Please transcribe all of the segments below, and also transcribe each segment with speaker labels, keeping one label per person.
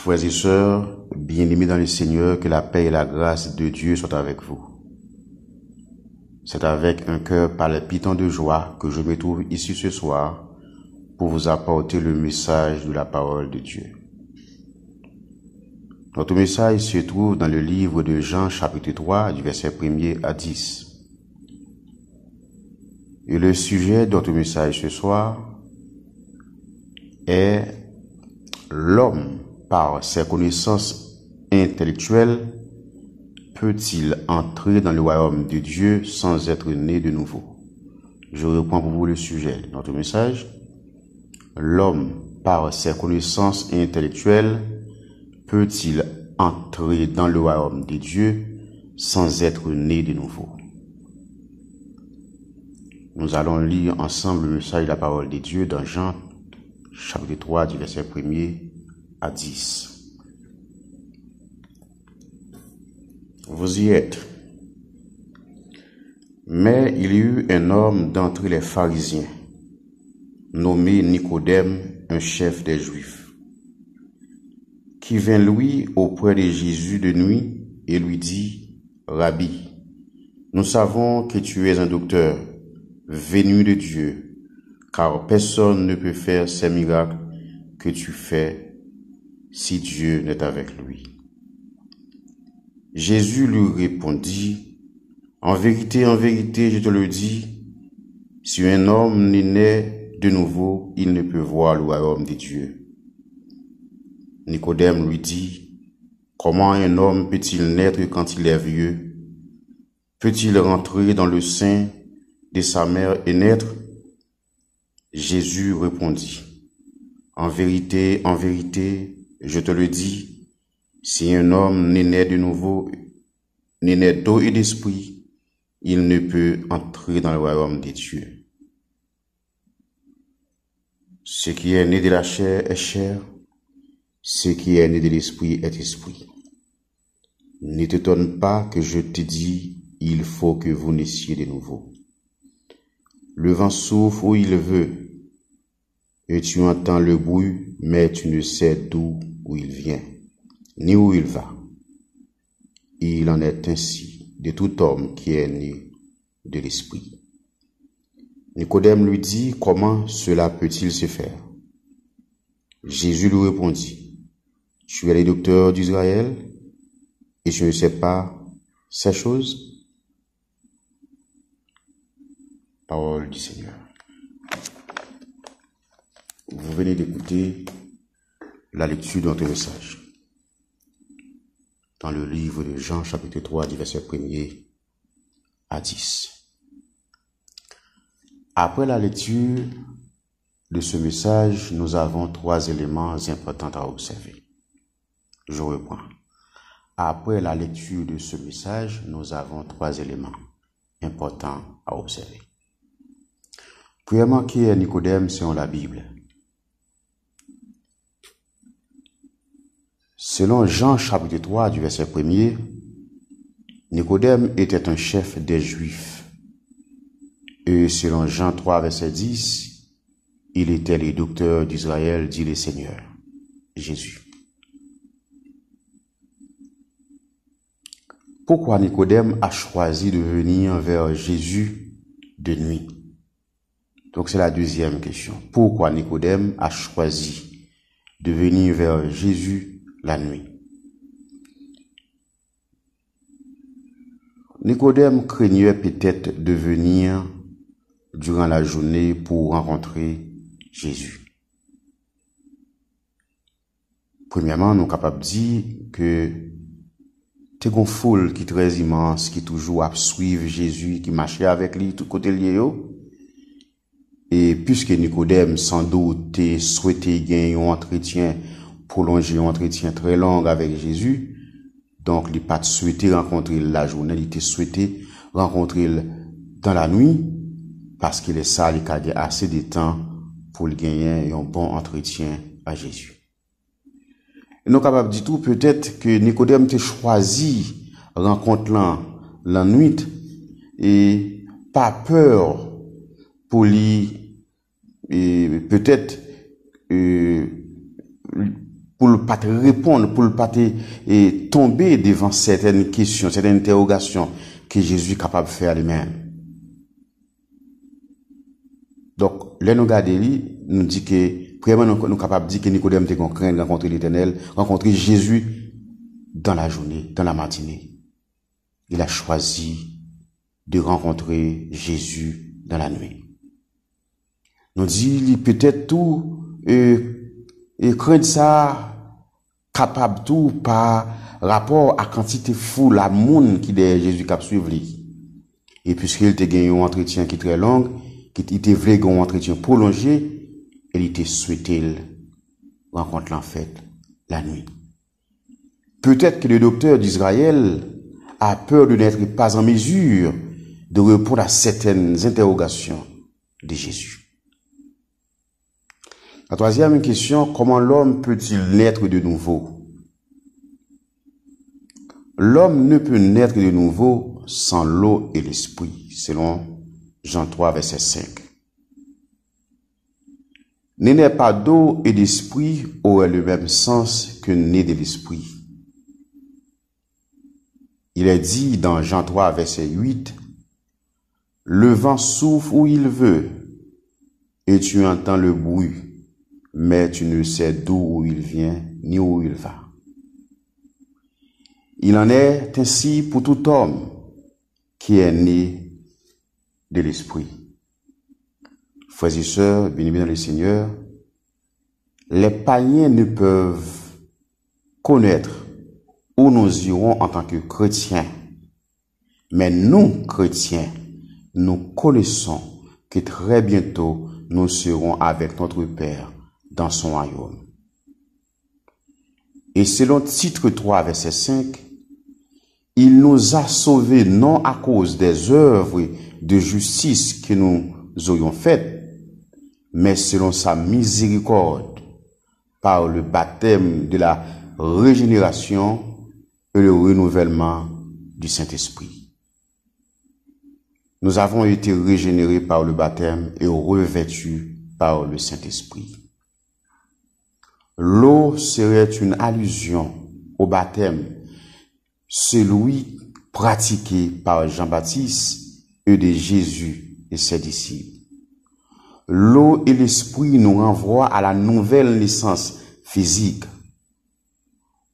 Speaker 1: Frères et sœurs, bien-aimés dans le Seigneur, que la paix et la grâce de Dieu soient avec vous. C'est avec un cœur palpitant de joie que je me trouve ici ce soir pour vous apporter le message de la parole de Dieu. Notre message se trouve dans le livre de Jean chapitre 3 du verset 1er à 10. Et le sujet de notre message ce soir est l'homme, par ses connaissances intellectuelles, peut-il entrer dans le royaume de Dieu sans être né de nouveau? Je reprends pour vous le sujet de notre message. L'homme, par ses connaissances intellectuelles, peut-il entrer dans le royaume de Dieu sans être né de nouveau? Nous allons lire ensemble le message de la parole de Dieu dans Jean chapitre 3 du verset 1er à 10. Vous y êtes. Mais il y eut un homme d'entre les pharisiens, nommé Nicodème, un chef des Juifs, qui vint lui auprès de Jésus de nuit et lui dit: Rabbi, nous savons que tu es un docteur, venu de Dieu, car personne ne peut faire ces miracles que tu fais si Dieu n'est avec lui. Jésus lui répondit: en vérité, je te le dis, si un homme n'est né de nouveau, il ne peut voir le royaume de Dieu. Nicodème lui dit: comment un homme peut-il naître quand il est vieux? Peut-il rentrer dans le sein de sa mère et naître? Jésus répondit: en vérité, je te le dis, si un homme n'est né de nouveau, n'est né d'eau et d'esprit, il ne peut entrer dans le royaume des dieux. Ce qui est né de la chair est chair, ce qui est né de l'esprit est esprit. Ne t'étonne pas que je te dis, il faut que vous naissiez de nouveau. Le vent souffle où il veut, et tu entends le bruit, mais tu ne sais d'où il vient, ni où il va. Il en est ainsi de tout homme qui est né de l'esprit. Nicodème lui dit: comment cela peut-il se faire? Jésus lui répondit: tu es le docteur d'Israël, et tu ne sais pas ces choses? Parole du Seigneur. Vous venez d'écouter la lecture de notre message dans le livre de Jean chapitre 3 du verset 1er à 10. Après la lecture de ce message, nous avons trois éléments importants à observer. Je reprends. Après la lecture de ce message, nous avons trois éléments importants à observer. Premièrement, qui est Nicodème selon la Bible? Selon Jean chapitre 3 du verset 1er, Nicodème était un chef des Juifs. Et selon Jean 3 verset 10, il était le docteur d'Israël, dit le Seigneur, Jésus. Pourquoi Nicodème a choisi de venir vers Jésus de nuit? Donc c'est la deuxième question. Pourquoi Nicodème a choisi de venir vers Jésus la nuit? Nicodème craignait peut-être de venir durant la journée pour rencontrer Jésus. Premièrement, nous sommes capables de dire que c'est une foule qui est très immense, qui toujours à suivre Jésus, qui marchait avec lui tout côté lié. Et puisque Nicodème sans doute souhaitait gagner un entretien, prolonger un entretien très long avec Jésus, donc il n'a pas souhaité rencontrer la journée, il était souhaité rencontrer dans la nuit, parce qu'il est ça, il a assez de temps pour gagner un bon entretien à Jésus. Et nous sommes capables de dire tout, peut-être que Nicodème a choisi rencontre la nuit et pas peur pour lui, et peut-être pour ne pas te répondre, pour ne pas te tomber devant certaines questions, certaines interrogations que Jésus est capable de faire lui-même. Donc, là, nous regardons, nous dit que, premièrement, nous sommes capables de dire que Nicodème était craint de rencontrer l'Éternel, rencontrer Jésus dans la journée, dans la matinée. Il a choisi de rencontrer Jésus dans la nuit. Nous dit, peut-être tout, craindre ça, capable tout par rapport à quantité foule, à monde qui derrière Jésus qui a suivi. Et puisqu'il était gagné un entretien qui est très long, qui était vrai un entretien prolongé, il était souhaité rencontrer en fait la nuit. Peut-être que le docteur d'Israël a peur de n'être pas en mesure de répondre à certaines interrogations de Jésus. La troisième question, comment l'homme peut-il naître de nouveau? L'homme ne peut naître de nouveau sans l'eau et l'esprit, selon Jean 3, verset 5. Né pas d'eau et d'esprit aurait le même sens que né de l'esprit. Il est dit dans Jean 3, verset 8, « Le vent souffle où il veut, et tu entends le bruit, mais tu ne sais d'où il vient ni où il va. » Il en est ainsi pour tout homme qui est né de l'esprit. Frères et sœurs, bien-aimés dans le Seigneur, les païens ne peuvent connaître où nous irons en tant que chrétiens. Mais nous, chrétiens, nous connaissons que très bientôt nous serons avec notre Père dans son royaume. Et selon titre 3, verset 5, il nous a sauvés non à cause des œuvres de justice que nous aurions faites, mais selon sa miséricorde, par le baptême de la régénération et le renouvellement du Saint-Esprit. Nous avons été régénérés par le baptême et revêtus par le Saint-Esprit. L'eau serait une allusion au baptême, celui pratiqué par Jean-Baptiste et de Jésus et ses disciples. L'eau et l'esprit nous renvoient à la nouvelle naissance physique.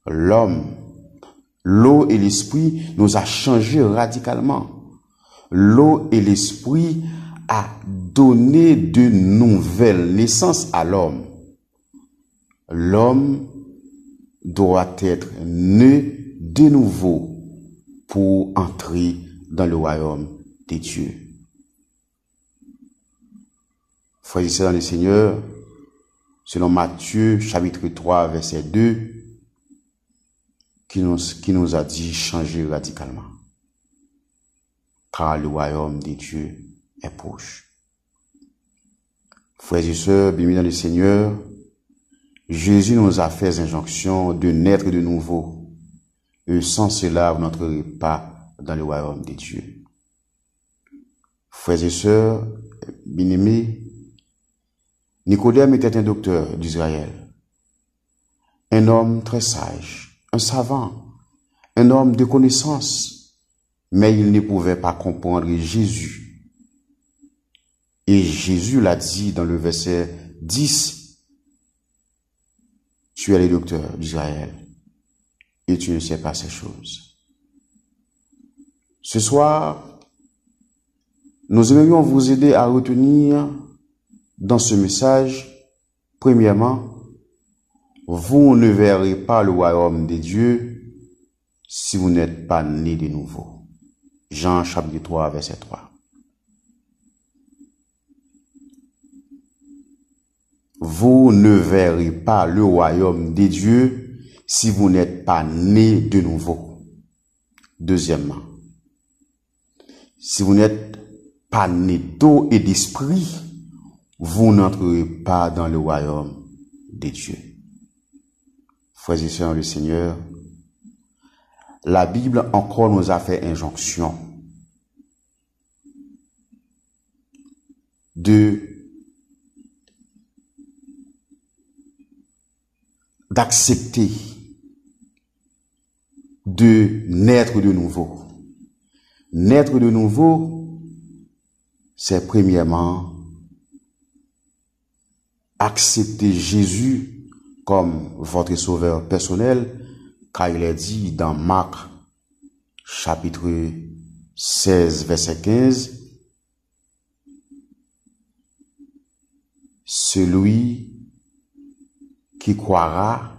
Speaker 1: L'eau et l'esprit nous a changé radicalement. L'eau et l'esprit a donné de nouvelles naissances à l'homme. L'homme doit être né de nouveau pour entrer dans le royaume des dieux. Frères et sœurs dans le Seigneur, selon Matthieu chapitre 3 verset 2, qui nous a dit changer radicalement. Car le royaume des dieux est proche. Frères et sœurs, bien-aimés dans le Seigneur, Jésus nous a fait injonction de naître de nouveau. Et sans cela, vous n'entrerez pas dans le royaume des dieux. Frères et sœurs, bien-aimés, Nicodème était un docteur d'Israël, un homme très sage, un savant, un homme de connaissance, mais il ne pouvait pas comprendre Jésus. Et Jésus l'a dit dans le verset 10, « Tu es le docteur d'Israël et tu ne sais pas ces choses. » Ce soir, nous aimerions vous aider à retenir dans ce message, premièrement, vous ne verrez pas le royaume des dieux si vous n'êtes pas né de nouveau. Jean chapitre 3, verset 3. Vous ne verrez pas le royaume des dieux si vous n'êtes pas né de nouveau. Deuxièmement, si vous n'êtes pas né d'eau et d'esprit, vous n'entrerez pas dans le royaume des dieux. Frères et sœurs, le Seigneur, la Bible encore nous a fait injonction d'accepter de naître de nouveau. Naître de nouveau, c'est premièrement accepter Jésus comme votre sauveur personnel, car il est dit dans Marc chapitre 16, verset 15, celui qui croira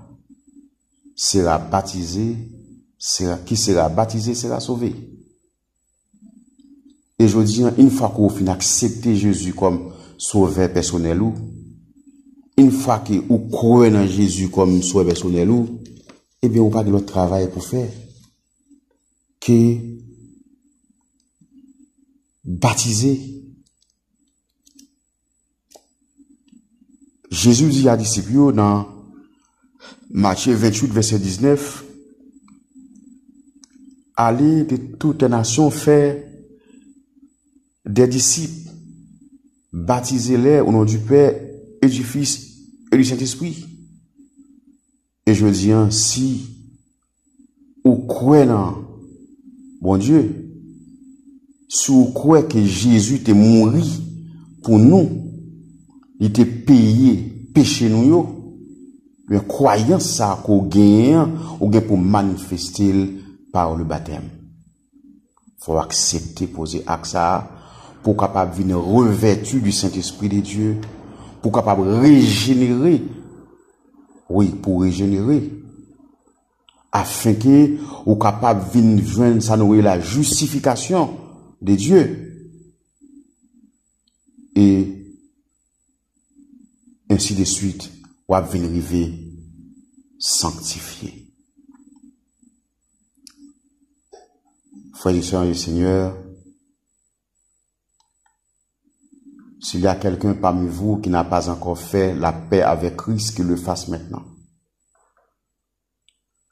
Speaker 1: sera baptisé, qui sera baptisé sera sauvé. Et je dis, une fois qu'on finit accepter Jésus comme sauveur personnel ou, une fois que vous croyez dans Jésus comme sauveur personnel ou, eh bien, vous n'avez pas de l'autre travail pour faire que baptiser. Jésus dit à disciples dans Matthieu 28, verset 19, allez de toutes les nations faire des disciples, baptisez-les au nom du Père et du Fils et du Saint-Esprit. Et je dis, si vous croyez dans bon Dieu, si vous croyez que Jésus est mort pour nous, il était payé péché nous, mais croyant ça qu'on gagne, ou gagne pour manifester par le baptême. Faut accepter, poser acte ça, pour capable venir revêtu du Saint-Esprit de Dieu, pour capable régénérer, oui, pour régénérer, afin que vous capable venir joindre ça nous la justification de Dieu. Et ainsi de suite, ou à venir arriver sanctifié. Frères et sœurs du Seigneur, s'il y a quelqu'un parmi vous qui n'a pas encore fait la paix avec Christ, qu'il le fasse maintenant.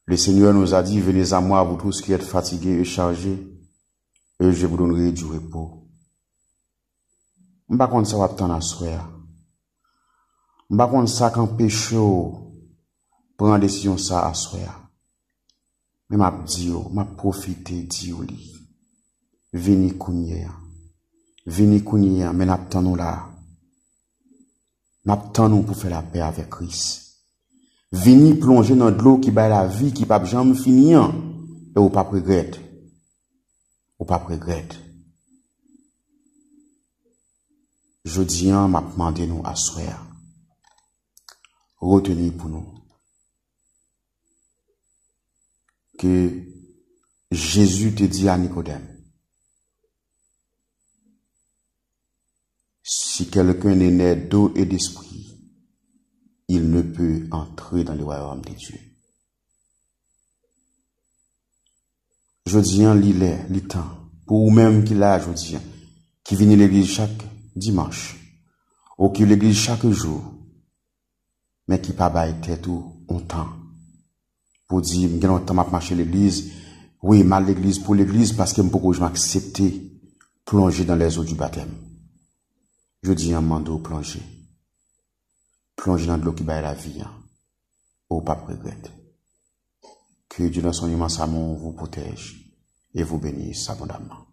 Speaker 1: Le Seigneur nous a dit, venez à moi, vous tous qui êtes fatigués et chargés, et je vous donnerai du repos. Je ne sais pas quand ça va t'en asseoir. Je ne sais pas quand ça quand péché prend décision ça asseoir. Mais m'a dit, m'a profité, dit, venez kounye. Venez kounye, mais n'attendons là. N'attendons pour faire la paix avec Christ. Venez plonger dans de l'eau qui bat la vie, qui pas jamais finir. Et ou pas regrette. Ou pas regrette. Je dis, m'a demandé nous asseoir. Retenez pour nous que Jésus te dit à Nicodème, si quelqu'un est né d'eau et d'esprit, il ne peut entrer dans le royaume de Dieu. Je dis en lit temps, pour vous-même qui l'a, je dis, qui vient à l'église chaque dimanche, ou qui l'église chaque jour, mais qui pas bail tête ou on temps pour dire m'gen longtemps m'a marcher l'église, oui mal l'église pour l'église parce que m'poko je m'accepter plonger dans les eaux du baptême. Je dis en mando plonger dans de l'eau qui baille la vie, ou pas regrette. Que Dieu dans son immense amour vous protège et vous bénisse abondamment.